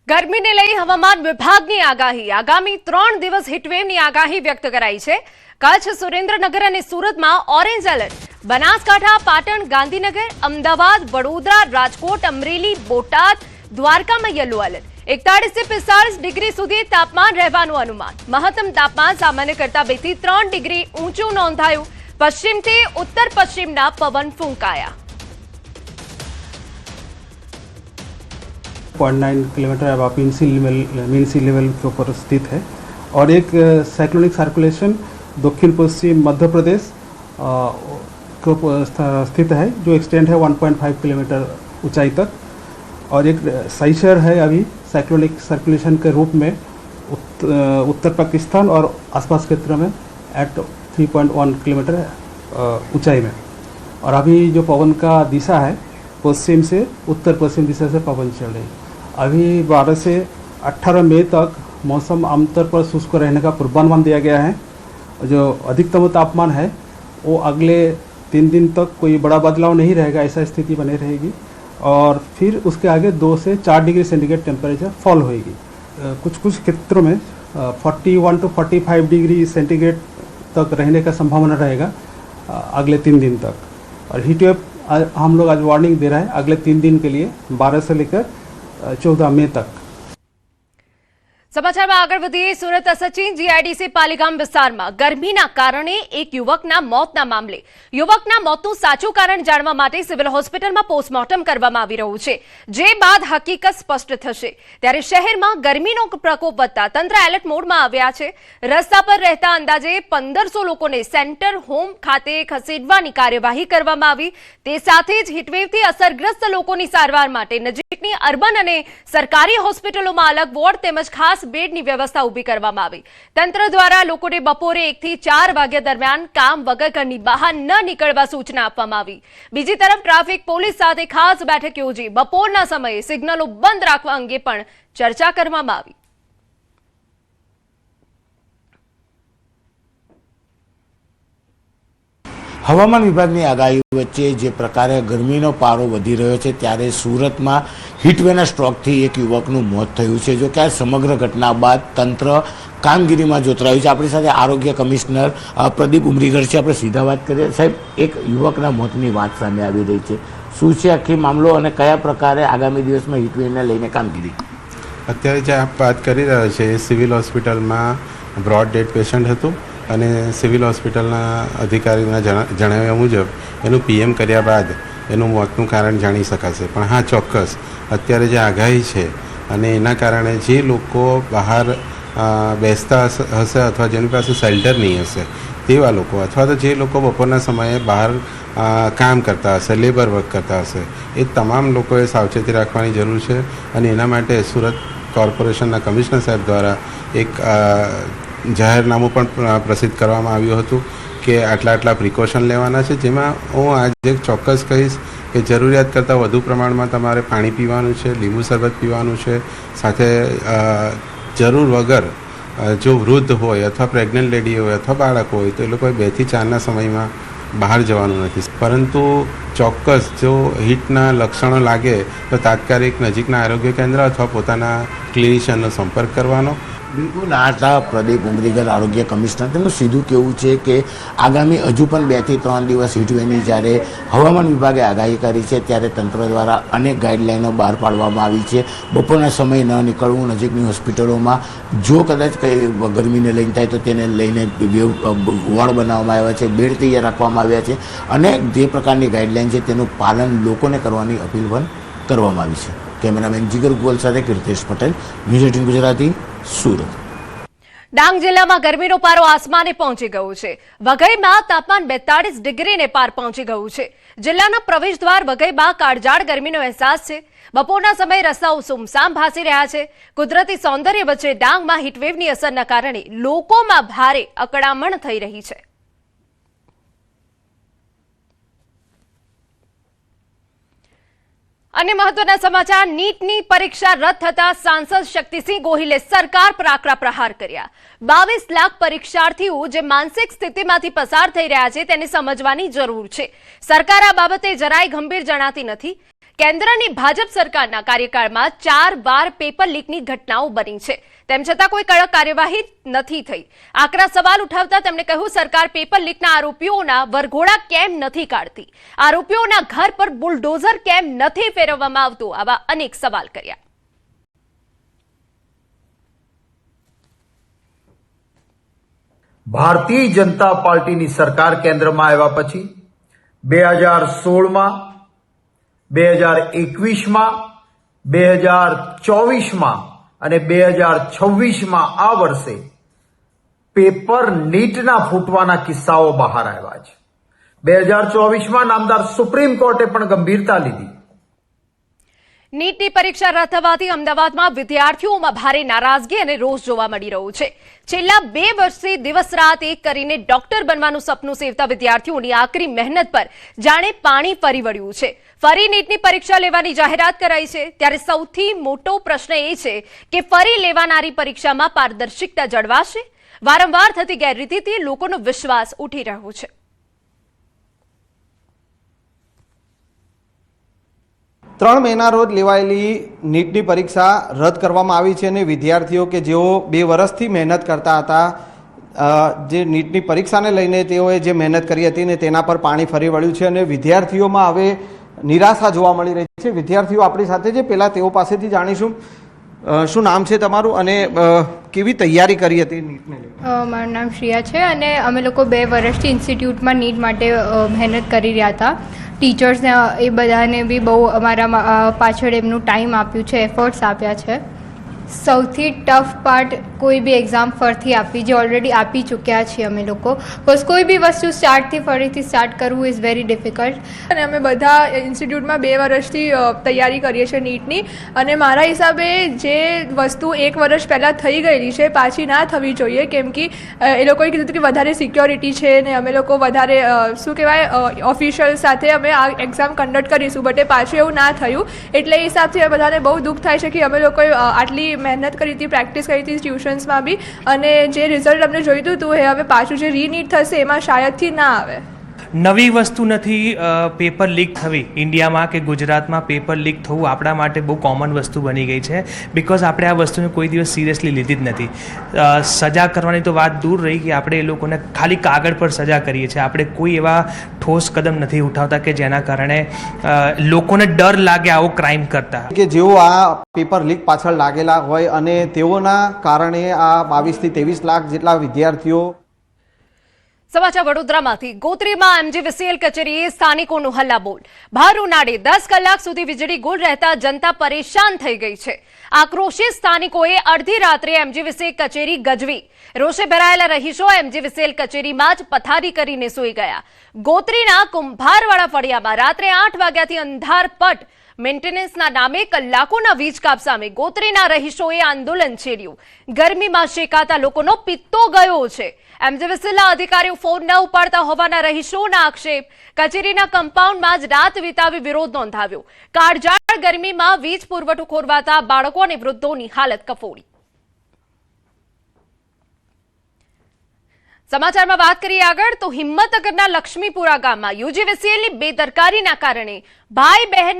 ગરમીને લઈ હવામાન વિભાગની આગાહી આગામી 3 દિવસ હીટવેવની આગાહી વ્યક્ત કરાઈ છે। કચ્છ, સુરેન્દ્રનગર અને સુરતમાં ઓરેન્જ એલર્ટ, બનાસકાંઠા, પાટણ, ગાંધીનગર, અમદાવાદ, વડોદરા, રાજકોટ, અમરેલી, બોટાદ, દ્વારકામાં યલો એલર્ટ। 41 થી 45 ડિગ્રી સુધી તાપમાન રહેવાનું અનુમાન। મહત્તમ તાપમાન સામાન્ય કરતા 2 થી 3 ડિગ્રી ઊંચું નોંધાયું। પશ્ચિમથી ઉત્તર પશ્ચિમના પવન ફૂંકાયા। 0.9 किलोमीटर अब मीन सी लेवल के ऊपर स्थित है और एक साइक्लोनिक सर्कुलेशन दक्षिण पश्चिम मध्य प्रदेश के ऊपर स्थित है जो एक्सटेंड है 1.5 किलोमीटर ऊंचाई तक और एक साइशर है अभी साइक्लोनिक सर्कुलेशन के रूप में उत्तर पाकिस्तान और आसपास क्षेत्र में एट 3.1 किलोमीटर ऊंचाई में। और अभी जो पवन का दिशा है पश्चिम से उत्तर पश्चिम दिशा से पवन चल रही है। अभी 12 से 18 मई तक मौसम आमतौर पर शुष्क रहने का पूर्वानुमान दिया गया है। जो अधिकतम तापमान है वो अगले 3 दिन तक कोई बड़ा बदलाव नहीं रहेगा, ऐसा स्थिति बनी रहेगी और फिर उसके आगे 2 से 4 डिग्री सेंटीग्रेड टेम्परेचर फॉल होएगी। कुछ क्षेत्रों में 41 to 45 डिग्री सेंटीग्रेड तक रहने का संभावना रहेगा अगले 3 दिन तक। और हीट वेव हम लोग आज वार्निंग दे रहा है अगले 3 दिन के लिए 12 से लेकर 14 मई तक। समाचार में आगे बढ़िए। सूरत सचिन जीआईडीसी पालीगाम विस्ताરમાં ગરમીના કારણે એક યુવકના મોતના મામલે યુવકના મોતનું સાચું કારણ જાણવા માટે સિવિલ હોસ્પિટલમાં પોસ્ટમોર્ટમ કરવામાં આવી રહ્યું છે, જે બાદ હકીકત સ્પષ્ટ થશે। ત્યારે શહેરમાં ગરમીનો પ્રકોપ વધતા તંત્ર એલર્ટ મોડમાં આવ્યા છે। રસ્તા પર રહેતા અંદાજે 1500 લોકોને સેન્ટર હોમ ખાતે ખસેડવાની કાર્યવાહી કરવામાં આવી। તે સાથે જ હીટવેવથી અસરગ્રસ્ત લોકોની સારવાર માટે નજીકની અર્બન અને સરકારી હોસ્પિટલોમાં અલગ વોર્ડ તેમજ ખાસ બેડની વ્યવસ્થા ઊભી કરવામાં આવી। તંત્ર દ્વારા લોકોને બપોરે 1 થી 4 વાગ્યા દરમિયાન કામ વગર ઘરની બહાર ન નીકળવા સૂચના આપવામાં આવી। બીજી તરફ ટ્રાફિક પોલીસ સાથે ખાસ બેઠક યોજી બપોરના સમયે સિગ્નલો બંધ રાખવા અંગે પણ ચર્ચા કરવામાં આવી। હવામાન વિભાગની આગાહી વચ્ચે જે પ્રકારે ગરમીનો પારો વધી રહ્યો છે ત્યારે સુરતમાં હીટવેવના સ્ટ્રોકથી એક યુવકનું મોત થયું છે। જો કે આ સમગ્ર ઘટના બાદ તંત્ર કામગીરીમાં જોતરાયું છે। આપણી સાથે આરોગ્ય કમિશનર પ્રદીપ ઉમરીગર છે। આપણે સીધા વાત કરીએ। સાહેબ, એક યુવકના મોતની વાત સામે આવી રહી છે, શું છે આખી મામલો અને કયા પ્રકારે આગામી દિવસમાં હીટવેવને લઈને કામગીરી? અત્યારે જે આપ વાત કરી રહ્યા છે એ સિવિલ હોસ્પિટલમાં બ્રોડ ડેડ પેશન્ટ હતું અને સિવિલ હોસ્પિટલના અધિકારીના જણાવ્યા મુજબ એનું પીએમ કર્યા બાદ એનું મોતનું કારણ જાણી શકાશે। પણ હા, ચોક્કસ અત્યારે જે આગાહી છે અને એના કારણે જે લોકો બહાર બેસતા હશે અથવા જેની પાસે શેલ્ટર નહીં હશે તેવા લોકો અથવા તો જે લોકો બપોરના સમયે બહાર કામ કરતા હશે, લેબર વર્ક કરતા હશે, એ તમામ લોકોએ સાવચેતી રાખવાની જરૂર છે। અને એના માટે સુરત કોર્પોરેશનના કમિશનર સાહેબ દ્વારા એક જાહેરનામું પણ પ્રસિદ્ધ કરવામાં આવ્યું હતું કે આટલા પ્રિકોશન લેવાના છે, જેમાં હું આજે ચોક્કસ કહીશ કે જરૂરિયાત કરતાં વધુ પ્રમાણમાં તમારે પાણી પીવાનું છે, લીંબુ શરબત પીવાનું છે, સાથે જરૂર વગર જો વૃદ્ધ હોય અથવા પ્રેગ્નન્ટ લેડી હોય અથવા બાળક હોય તો એ લોકોએ 2 થી 4ના સમયમાં બહાર જવાનું નથી। પરંતુ ચોક્કસ જો હીટના લક્ષણો લાગે તો તાત્કાલિક નજીકના આરોગ્ય કેન્દ્ર અથવા પોતાના ક્લિનિશિયનનો સંપર્ક કરવાનો। બિલકુલ, આ હતા પ્રદીપ ઉમરીગર, આરોગ્ય કમિશનર। તેમનું સીધું કહેવું છે કે આગામી હજુ પણ 2 થી 3 દિવસ હીટવેવની જ્યારે હવામાન વિભાગે આગાહી કરી છે ત્યારે તંત્ર દ્વારા અનેક ગાઈડલાઈનો બહાર પાડવામાં આવી છે। બપોરના સમયે ન નીકળવું, નજીકની હોસ્પિટલોમાં જો કદાચ કંઈ ગરમીને લઈને થાય તો તેને લઈને વોર્ડ બનાવવામાં આવ્યા છે, બેડ તૈયાર રાખવામાં આવ્યા છે અને જે પ્રકારની ગાઈડલાઈન છે તેનું પાલન લોકોને કરવાની અપીલ પણ કરવામાં આવી છે। કેમેરામેન જીગર ગોલ સાથે કીર્તેશ પટેલ, ન્યૂઝ 18 ગુજરાતી, સુરત। ડાંગ જિલ્લામાં ગરમીનો પારો આસમાને પહોંચી ગયો છે। વઘઈમાં તાપમાન 42 ડિગ્રીને પાર પહોંચી ગયું છે। જિલ્લાના પ્રવેશદ્વાર વઘઈમાં કાળઝાળ ગરમીનો અહેસાસ છે। બપોરના સમયે રસ્તાઓ સુમસામ ભાસી રહ્યા છે। કુદરતી સૌંદર્ય વચ્ચે ડાંગમાં હીટવેવની અસરના કારણે લોકોમાં ભારે અકળામણ થઈ રહી છે। अन्य महत्वना समाचार, नीटनी परीक्षा रद्द थता सांसद शक्तिसिंह गोहिले सरकार पर आकरा प्रहार कर्या। 22 लाख परीक्षार्थीओ जे मानसिक स्थितिमांथी पसार थई रह्या छे तेने समजवानी जरूर छे। सरकार आ बाबते જરાય ગંભીર જણાતી નથી। કેન્દ્રની ભાજપ સરકારના કાર્યકાળમાં 4 વાર પેપર લીકની ઘટનાઓ બની છે, તેમ છતાં કોઈ કડક કાર્યવાહી નથી થઈ। આકરા સવાલ ઉઠાવતા તેમણે કહ્યું, સરકાર પેપર લીકના આરોપીઓના વરઘોડા કેમ નથી કાઢતી, આરોપીઓના ઘર પર બુલડોઝર કેમ નથી ફેરવવામાં આવતું, આવા અનેક સવાલ કર્યા। ભારતીય જનતા પાર્ટીની સરકાર કેન્દ્રમાં આવ્યા પછી 2016માં 2021માં 2024માં અને 2026માં આ વર્ષે પેપર નીટના ફૂટવાના કિસ્સાઓ બહાર આવ્યા છે। 2024માં નામદાર સુપ્રીમ કોર્ટે પણ ગંભીરતા લીધી। નીટની પરીક્ષા રદ થવાથી અમદાવાદમાં વિદ્યાર્થીઓમાં ભારે નારાજગી અને રોષ જોવા મળી રહ્યો છે। છેલ્લા 2 વર્ષથી દિવસ રાત એક કરીને ડોક્ટર બનવાનું સપનું સેવતા વિદ્યાર્થીઓની આકરી મહેનત પર જાણે પાણી ફરી વળ્યું છે। ફરી નીટની પરીક્ષા લેવાની જાહેરાત કરાઈ છે, ત્યારે સૌથી મોટો પ્રશ્ન એ છે કે ફરી લેવાનારી પરીક્ષામાં પારદર્શિકતા જળવાશે? વારંવાર થતી ગેરરીતિથી લોકોનો વિશ્વાસ ઉઠી રહ્યો છે। 3 મહિના રોજ લેવાયેલી નીટની પરીક્ષા રદ કરવામાં આવી છે અને વિદ્યાર્થીઓ કે જેઓ 2 વર્ષથી મહેનત કરતા હતા, જે નીટની પરીક્ષાને લઈને તેઓએ જે મહેનત કરી હતી ને તેના પર પાણી ફરી વળ્યું છે અને વિદ્યાર્થીઓમાં હવે નિરાશા જોવા મળી રહી છે। વિદ્યાર્થીઓ આપણી સાથે છે, પહેલાં તેઓ પાસેથી જાણીશું શું નામ છે તમારું અને કેવી તૈયારી કરી હતી નીટને લઈને? મારું નામ શ્રેયા છે અને અમે લોકો 2 વર્ષથી ઇન્સ્ટિટ્યૂટમાં નીટ માટે મહેનત કરી રહ્યા હતા। ટીચર્સને એ બધાને બી બહુ અમારા પાછળ એમનું ટાઈમ આપ્યું છે, એફર્ટ્સ આપ્યા છે। સૌથી ટફ પાર્ટ કોઈ બી એક્ઝામ ફરીથી આપવી, જે ઓલરેડી આપી ચૂક્યા છીએ અમે લોકો, બસ કોઈ બી વસ્તુ ફરીથી સ્ટાર્ટ કરવું ઇઝ વેરી ડિફિકલ્ટ। અને અમે બધા ઇન્સ્ટિટ્યૂટમાં 2 વર્ષથી તૈયારી કરીએ છીએ નીટની, અને મારા હિસાબે જે વસ્તુ 1 વર્ષ પહેલાં થઈ ગયેલી છે પાછી ના થવી જોઈએ, કેમ કે એ લોકોએ કીધું હતું કે વધારે સિક્યોરિટી છે ને અમે લોકો વધારે શું કહેવાય ઓફિશિયલ સાથે અમે આ એક્ઝામ કન્ડક્ટ કરીશું, બટ એ પાછું એવું ના થયું। એટલે એ હિસાબથી બધાને બહુ દુઃખ થાય છે કે અમે લોકોએ આટલી મહેનત કરી હતી, પ્રેક્ટિસ કરી હતી ટ્યુશન્સમાં બી, અને જે રિઝલ્ટ અમને જોઈતું હતું એ હવે પાછું જે રીનીટ થશે એમાં શાયદથી ના આવે। નવી વસ્તુ નથી પેપર લીક થવી। ઇન્ડિયામાં કે ગુજરાતમાં પેપર લીક થવું આપણા માટે બહુ કોમન વસ્તુ બની ગઈ છે, બિકોઝ આપણે આ વસ્તુને કોઈ દિવસ સિરિયસલી લીધી જ નથી। સજા કરવાની તો વાત દૂર રહી કે આપણે એ લોકોને ખાલી કાગળ પર સજા કરીએ છીએ, આપણે કોઈ એવા ઠોસ કદમ નથી ઉઠાવતા કે જેના કારણે લોકોને ડર લાગે આવો ક્રાઇમ કરતા। કે જેઓ આ પેપર લીક પાછળ લાગેલા હોય અને તેઓના કારણે આ 22 થી 23 લાખ જેટલા વિદ્યાર્થીઓ। સમાચાર વડોદરામાંથી ગોત્રીમાં એમજીવીસીએલ કચેરીએ સ્થાનિકોનું હલ્લાબોલ। ભર ઉનાળે 10 કલાક સુધી વીજળી ગુલ રહેતા જનતા પરેશાન થઈ ગઈ છે। આક્રોશિત સ્થાનિકોએ અડધી રાત્રે એમજીવીસીએલ કચેરી ગજવી। રોષે ભરાયેલા રહીશો એમજીવીસીએલ કચેરીમાં જ પથારી કરીને સૂઈ ગયા। ગોત્રીના કુંભારવાડા ફળિયામાં રાત્રે 8 વાગ્યાથી અંધારપટ મેન્ટેનન્સના નામે કલાકોના વીજ કાપ સામે ગોત્રીના રહીશોએ આંદોલન છેડ્યું। ગરમીમાં શેકાતા લોકોનો પિત્તો ગયો છે। એમજીવીસીએલના અધિકારીઓ ફોન ન ઉપાડતા હોવાના રહીશોના આક્ષેપ। કચેરીના કમ્પાઉન્ડમાં જ રાત વિતાવી વિરોધ નોંધાવ્યો। કાળઝાળ ગરમીમાં વીજ પુરવઠો ખોરવાતા બાળકો અને વૃદ્ધોની હાલત કફોડી। સમાચારમાં વાત કરીએ આગળ તો હિંમતનગરના લક્ષ્મીપુરા ગામમાં યુજીવીસીએલની બેદરકારીના કારણે ભાઈ બહેન